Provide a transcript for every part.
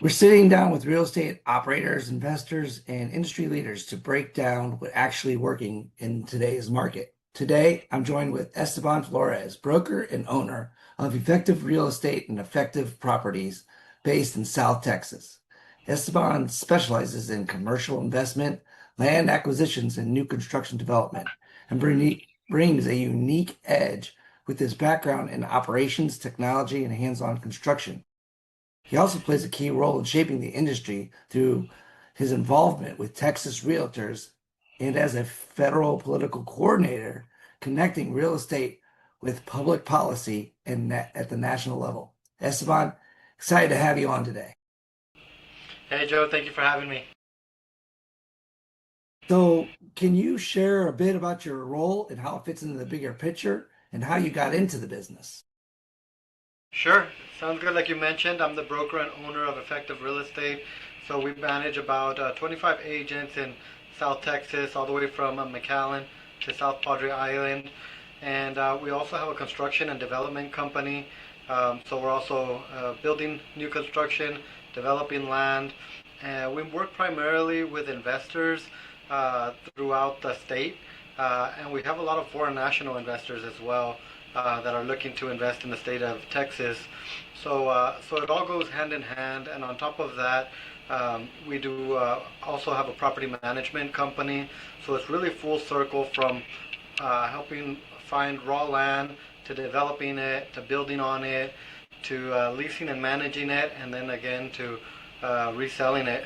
We're sitting down with real estate operators, investors, and industry leaders to break down what actually working in today's market. Today, I'm joined with Esteban Flores, broker and owner of Effective Real Estate and Effective Properties based in South Texas. Esteban specializes in commercial investment, land acquisitions, and new construction development, and brings a unique edge with his background in operations, technology, and hands-on construction. He also plays a key role in shaping the industry through his involvement with Texas realtors and as a federal political coordinator, connecting real estate with public policy and at the national level. Esteban, excited to have you on today. Hey Joe, thank you for having me. So, can you share a bit about your role and how it fits into the bigger picture and how you got into the business? Sure, sounds good. Like you mentioned, I'm the broker and owner of Effective Real Estate. So we manage about 25 agents in South Texas, all the way from McAllen to South Padre Island. And we also have a construction and development company. So we're also building new construction, developing land. We work primarily with investors throughout the state. And we have a lot of foreign national investors as well that are looking to invest in the state of Texas. So it all goes hand in hand. And on top of that, we do also have a property management company. So it's really full circle from helping find raw land to developing it, to building on it, to leasing and managing it, and then again to reselling it.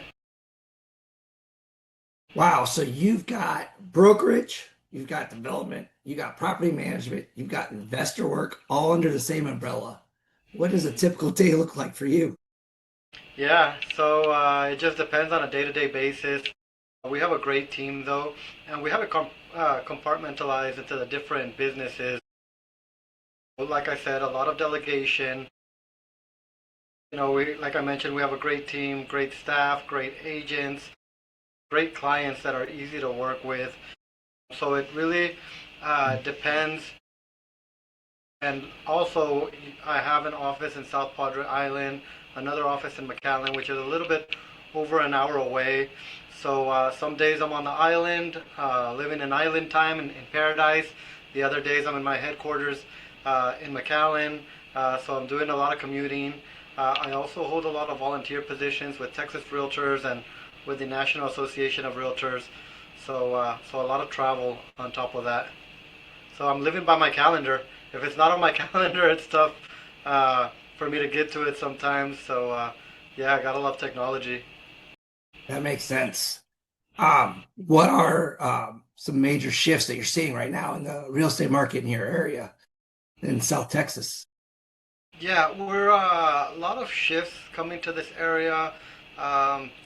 Wow, so you've got brokerage, you've got development, you got property management, you've got investor work all under the same umbrella. What does a typical day look like for you? Yeah, so it just depends on a day-to-day basis. We have a great team though, and we have it compartmentalized into the different businesses. Like I said, a lot of delegation. Like I mentioned, we have a great team, great staff, great agents, great clients that are easy to work with. So it really depends. And also, I have an office in South Padre Island, another office in McAllen, which is a little bit over an hour away. So some days I'm on the island, living in island time in paradise. The other days I'm in my headquarters in McAllen. So I'm doing a lot of commuting. I also hold a lot of volunteer positions with Texas Realtors and with the National Association of Realtors. So a lot of travel on top of that. So I'm living by my calendar. If it's not on my calendar, it's tough for me to get to it sometimes. So yeah, I gotta love technology. That makes sense. What are some major shifts that you're seeing right now in the real estate market in your area in South Texas? Yeah, we're a lot of shifts coming to this area.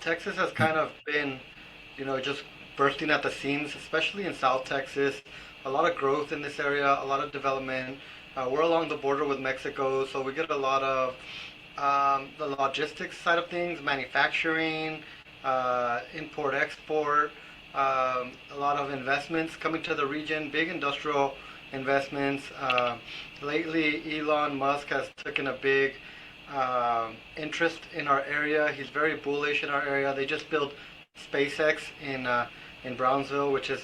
Texas has kind of been, just bursting at the seams, especially in South Texas. A lot of growth in this area, a lot of development. We're along the border with Mexico, so we get a lot of the logistics side of things, manufacturing, import, export, a lot of investments coming to the region, big industrial investments. Lately, Elon Musk has taken a big interest in our area. He's very bullish in our area. They just built SpaceX in Brownsville, which is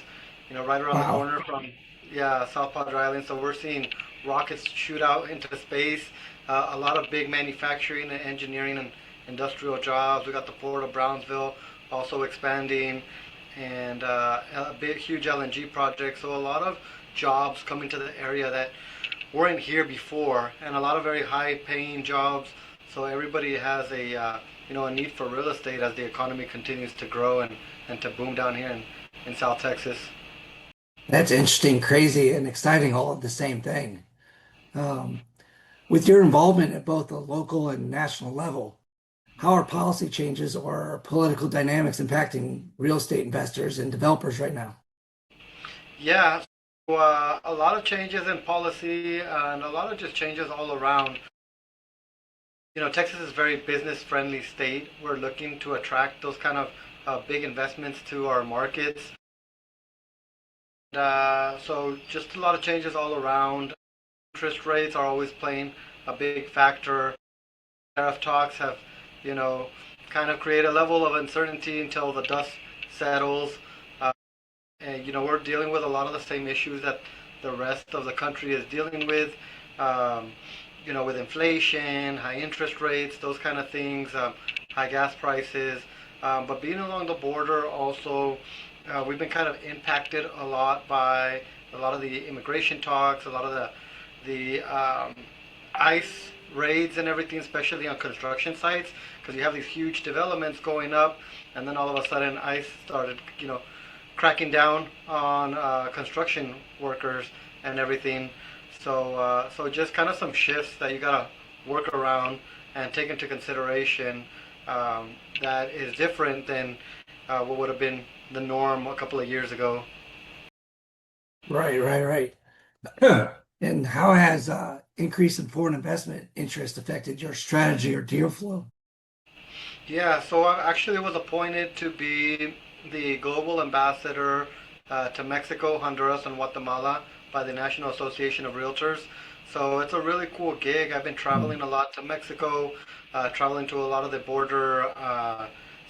right around the Wow. corner from yeah South Padre Island. So we're seeing rockets shoot out into space. A lot of big manufacturing and engineering and industrial jobs. We got the port of Brownsville also expanding, and a big huge LNG project. So a lot of jobs coming to the area that weren't here before, and a lot of very high-paying jobs. So everybody has a need for real estate as the economy continues to grow and to boom down here in South Texas. That's interesting, crazy, and exciting all at the same thing. Um, with your involvement at both the local and national level, how are policy changes or political dynamics impacting real estate investors and developers right now? Yeah, so, a lot of changes in policy and a lot of just changes all around. Texas is a very business-friendly state. We're looking to attract those kind of big investments to our markets. So just a lot of changes all around. Interest rates are always playing a big factor. Tariff talks have, you know, kind of created a level of uncertainty until the dust settles. Uh, and we're dealing with a lot of the same issues that the rest of the country is dealing with. Um, with inflation, high interest rates, those kind of things, high gas prices. But being along the border also, we've been kind of impacted a lot by a lot of the immigration talks, a lot of the ICE raids and everything, especially on construction sites, because you have these huge developments going up, and then all of a sudden ICE started, cracking down on construction workers and everything. So just kind of some shifts that you gotta work around and take into consideration, that is different than what would have been the norm a couple of years ago. Right, right, right. Huh. And how has increase in foreign investment interest affected your strategy or deal flow? Yeah, so I actually was appointed to be the global ambassador to Mexico, Honduras, and Guatemala by the National Association of Realtors. So it's a really cool gig. I've been traveling a lot to Mexico, traveling to a lot of the border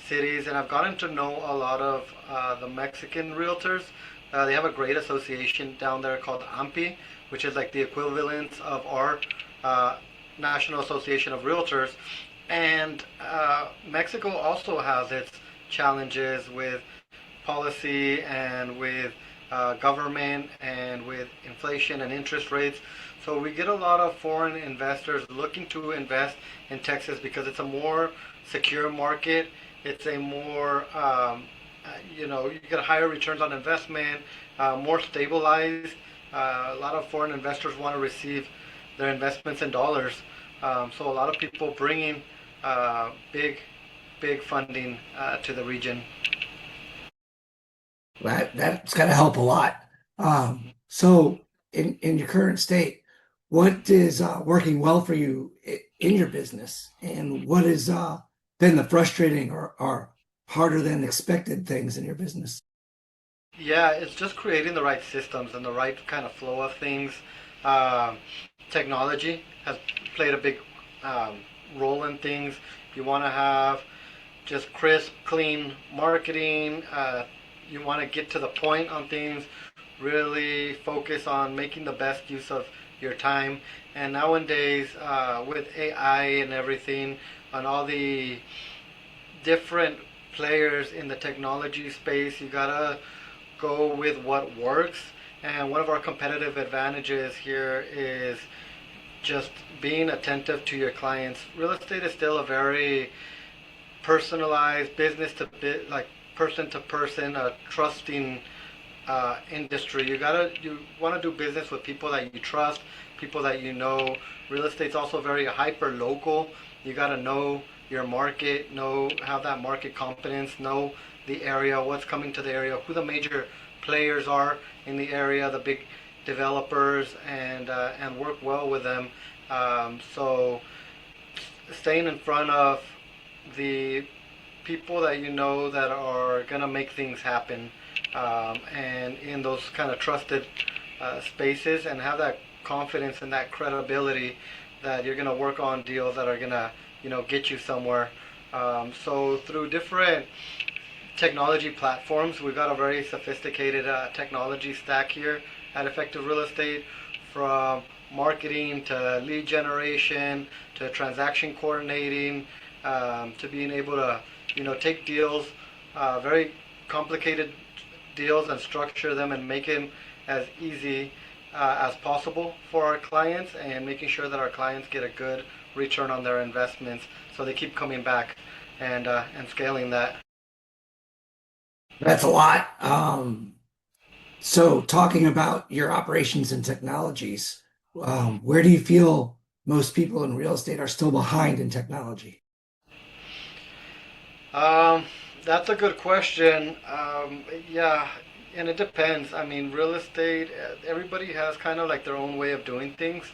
cities, and I've gotten to know a lot of the Mexican realtors. They have a great association down there called AMPI, which is like the equivalent of our National Association of Realtors. And Mexico also has its challenges with policy and with government and with inflation and interest rates. So we get a lot of foreign investors looking to invest in Texas because it's a more secure market. It's a more, you get higher returns on investment, more stabilized. A lot of foreign investors want to receive their investments in dollars. So a lot of people bringing big, big funding to the region. That's got to help a lot. So in your current state, what is working well for you in your business, and what has been the frustrating or harder than expected things in your business? Yeah, it's just creating the right systems and the right kind of flow of things. Um, Technology has played a big role in things. You want to have just crisp, clean marketing. You want to get to the point on things. Really focus on making the best use of your time. And nowadays, with AI and everything, and all the different players in the technology space, you gotta go with what works. And one of our competitive advantages here is just being attentive to your clients. Real estate is still a very personalized business to bit, like person to person, trusting industry. You want to do business with people that you trust, people that you know. Real estate's also very hyper local. You gotta know your market, know have that market confidence, know the area, what's coming to the area, who the major players are in the area, the big developers, and work well with them. So staying in front of the people that you know that are gonna make things happen, and in those kind of trusted spaces, and have that confidence and that credibility that you're gonna work on deals that are gonna get you somewhere. So through different technology platforms, we've got a very sophisticated technology stack here at Effective Real Estate, from marketing to lead generation to transaction coordinating, to being able to take deals, very complicated deals, and structure them and make them as easy as possible for our clients, and making sure that our clients get a good return on their investments, so they keep coming back, and scaling that. That's a lot. So talking about your operations and technologies, where do you feel most people in real estate are still behind in technology? Um, that's a good question. Yeah, and it depends. I mean, real estate, everybody has kind of like their own way of doing things.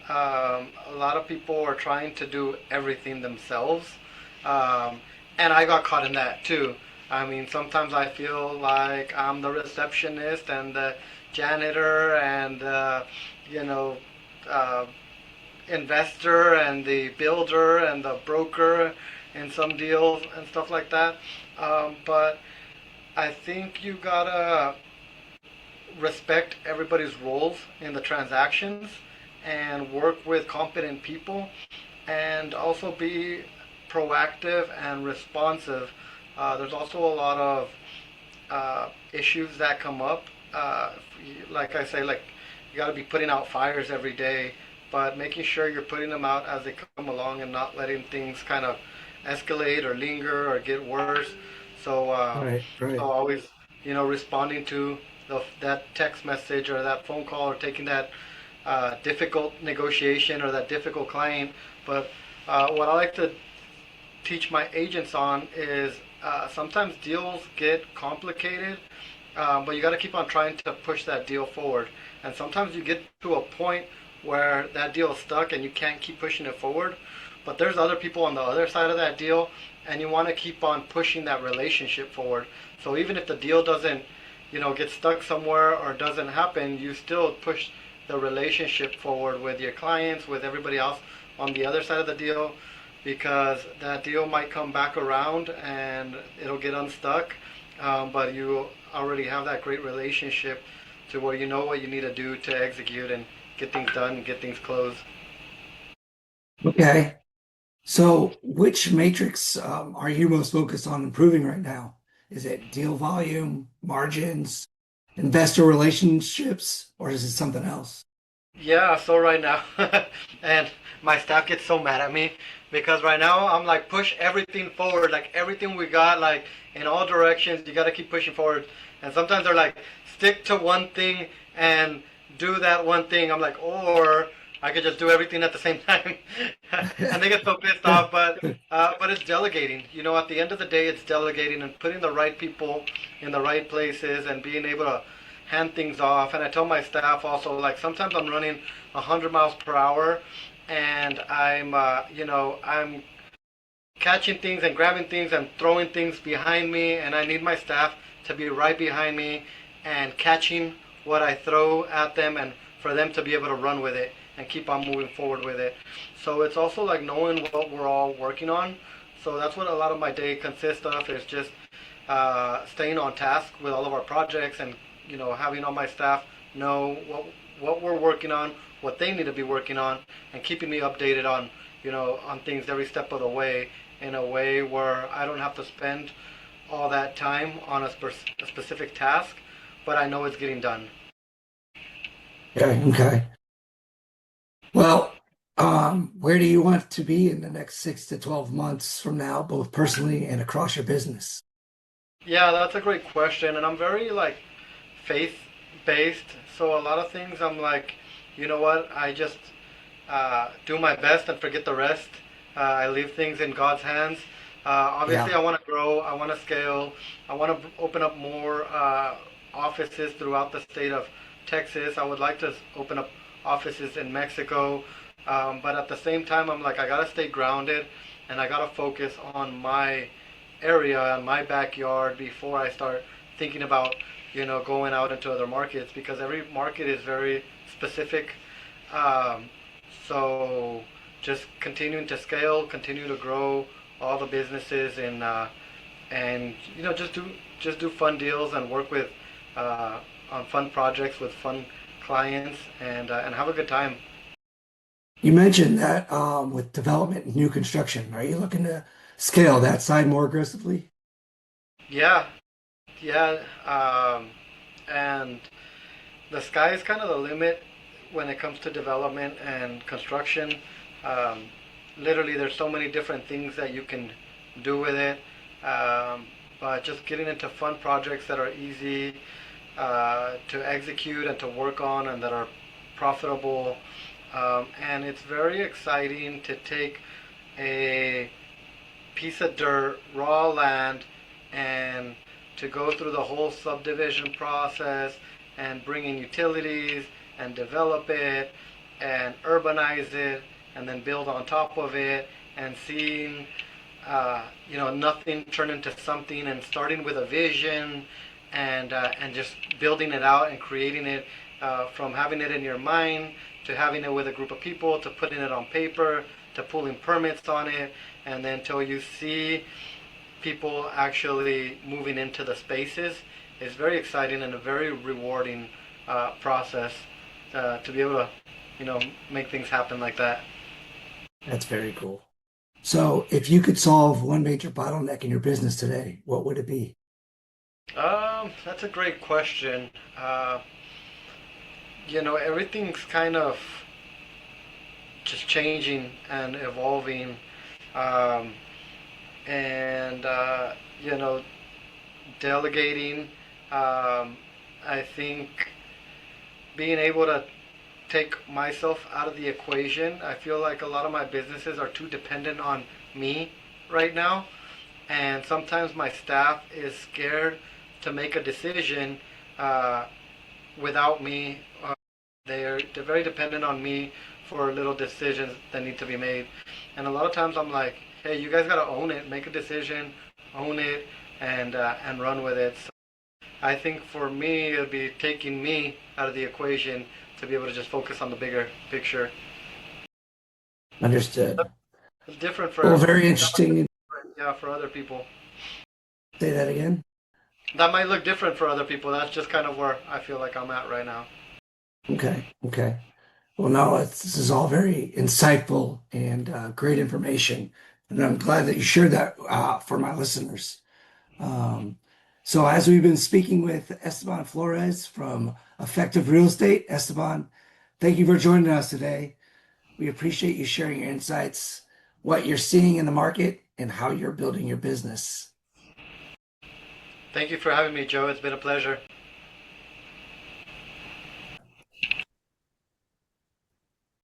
A lot of people are trying to do everything themselves. Um, and I got caught in that too. I mean, sometimes I feel like I'm the receptionist and the janitor and, you know, uh, investor and the builder and the broker in some deals and stuff like that. But I think you gotta respect everybody's roles in the transactions and work with competent people and also be proactive and responsive. There's also a lot of issues that come up. Like I say, like you got to be putting out fires every day, but making sure you're putting them out as they come along and not letting things kind of escalate or linger or get worse. So, Right, so right. always, responding to that text message or that phone call or taking that difficult negotiation or that difficult client. But what I like to teach my agents on is sometimes deals get complicated, but you got to keep on trying to push that deal forward. And sometimes you get to a point where that deal is stuck and you can't keep pushing it forward. But there's other people on the other side of that deal, and you want to keep on pushing that relationship forward. So even if the deal doesn't, get stuck somewhere or doesn't happen, you still push the relationship forward with your clients, with everybody else on the other side of the deal, because that deal might come back around and it'll get unstuck. But you already have that great relationship to where you know what you need to do to execute and get things done and get things closed. Okay. So, which matrix are you most focused on improving right now? Is it deal volume, margins, investor relationships, or is it something else? Yeah, so right now, and my staff gets so mad at me because right now I'm like push everything forward, like everything we got, like in all directions. You got to keep pushing forward, and sometimes they're like stick to one thing and do that one thing. I'm like, or I could just do everything at the same time, and they get so pissed off. But it's delegating. At the end of the day, it's delegating and putting the right people in the right places and being able to hand things off. And I tell my staff also, like sometimes I'm running 100 miles per hour, and I'm catching things and grabbing things and throwing things behind me, and I need my staff to be right behind me and catching what I throw at them and for them to be able to run with it and keep on moving forward with it. So it's also like knowing what we're all working on. So that's what a lot of my day consists of, is just staying on task with all of our projects, and having all my staff know what we're working on, what they need to be working on, and keeping me updated on on things every step of the way, in a way where I don't have to spend all that time on a specific task, but I know it's getting done. Okay, okay. Well, where do you want to be in the next 6 to 12 months from now, both personally and across your business? Yeah, that's a great question, and I'm very like faith based. So a lot of things I'm like, you know what? I just do my best and forget the rest. I leave things in God's hands. Obviously, Yeah. I want to grow. I want to scale. I want to open up more offices throughout the state of Texas. I would like to open up offices in Mexico. But at the same time, I'm like, I gotta stay grounded, and I gotta focus on my area and my backyard before I start thinking about going out into other markets, because every market is very specific. Um, so just continuing to scale, continue to grow all the businesses, and just do fun deals and work with on fun projects with fun clients, and have a good time. You mentioned that with development and new construction, are you looking to scale that side more aggressively? Yeah, yeah, and the sky is kind of the limit when it comes to development and construction. Um, Literally, there's so many different things that you can do with it. But just getting into fun projects that are easy to execute and to work on, and that are profitable. And it's very exciting to take a piece of dirt, raw land, and to go through the whole subdivision process and bring in utilities and develop it and urbanize it and then build on top of it, and seeing nothing turn into something, and starting with a vision and just building it out and creating it. from having it in your mind to having it with a group of people to putting it on paper to pulling permits on it, and then till you see people actually moving into the spaces is very exciting and a very rewarding process to be able to, make things happen like that. That's very cool. So, if you could solve one major bottleneck in your business today, what would it be? That's a great question. Everything's kind of just changing and evolving, um, and delegating. I think being able to take myself out of the equation. I feel like a lot of my businesses are too dependent on me right now, and sometimes my staff is scared to make a decision without me. They're very dependent on me for little decisions that need to be made, and a lot of times I'm like, hey, you guys gotta own it, make a decision, own it, and run with it. So I think for me, it'd be taking me out of the equation to be able to just focus on the bigger picture. Understood. It's different for Well, everyone. very interesting. Yeah, for other people. Say that again. That might look different for other people. That's just kind of where I feel like I'm at right now. Okay. Okay. Well, no, this is all very insightful and great information. And I'm glad that you shared that for my listeners. Um, so, as we've been speaking with Esteban Flores from Effective Real Estate, Esteban, thank you for joining us today. We appreciate you sharing your insights, what you're seeing in the market, and how you're building your business. Thank you for having me, Joe. It's been a pleasure.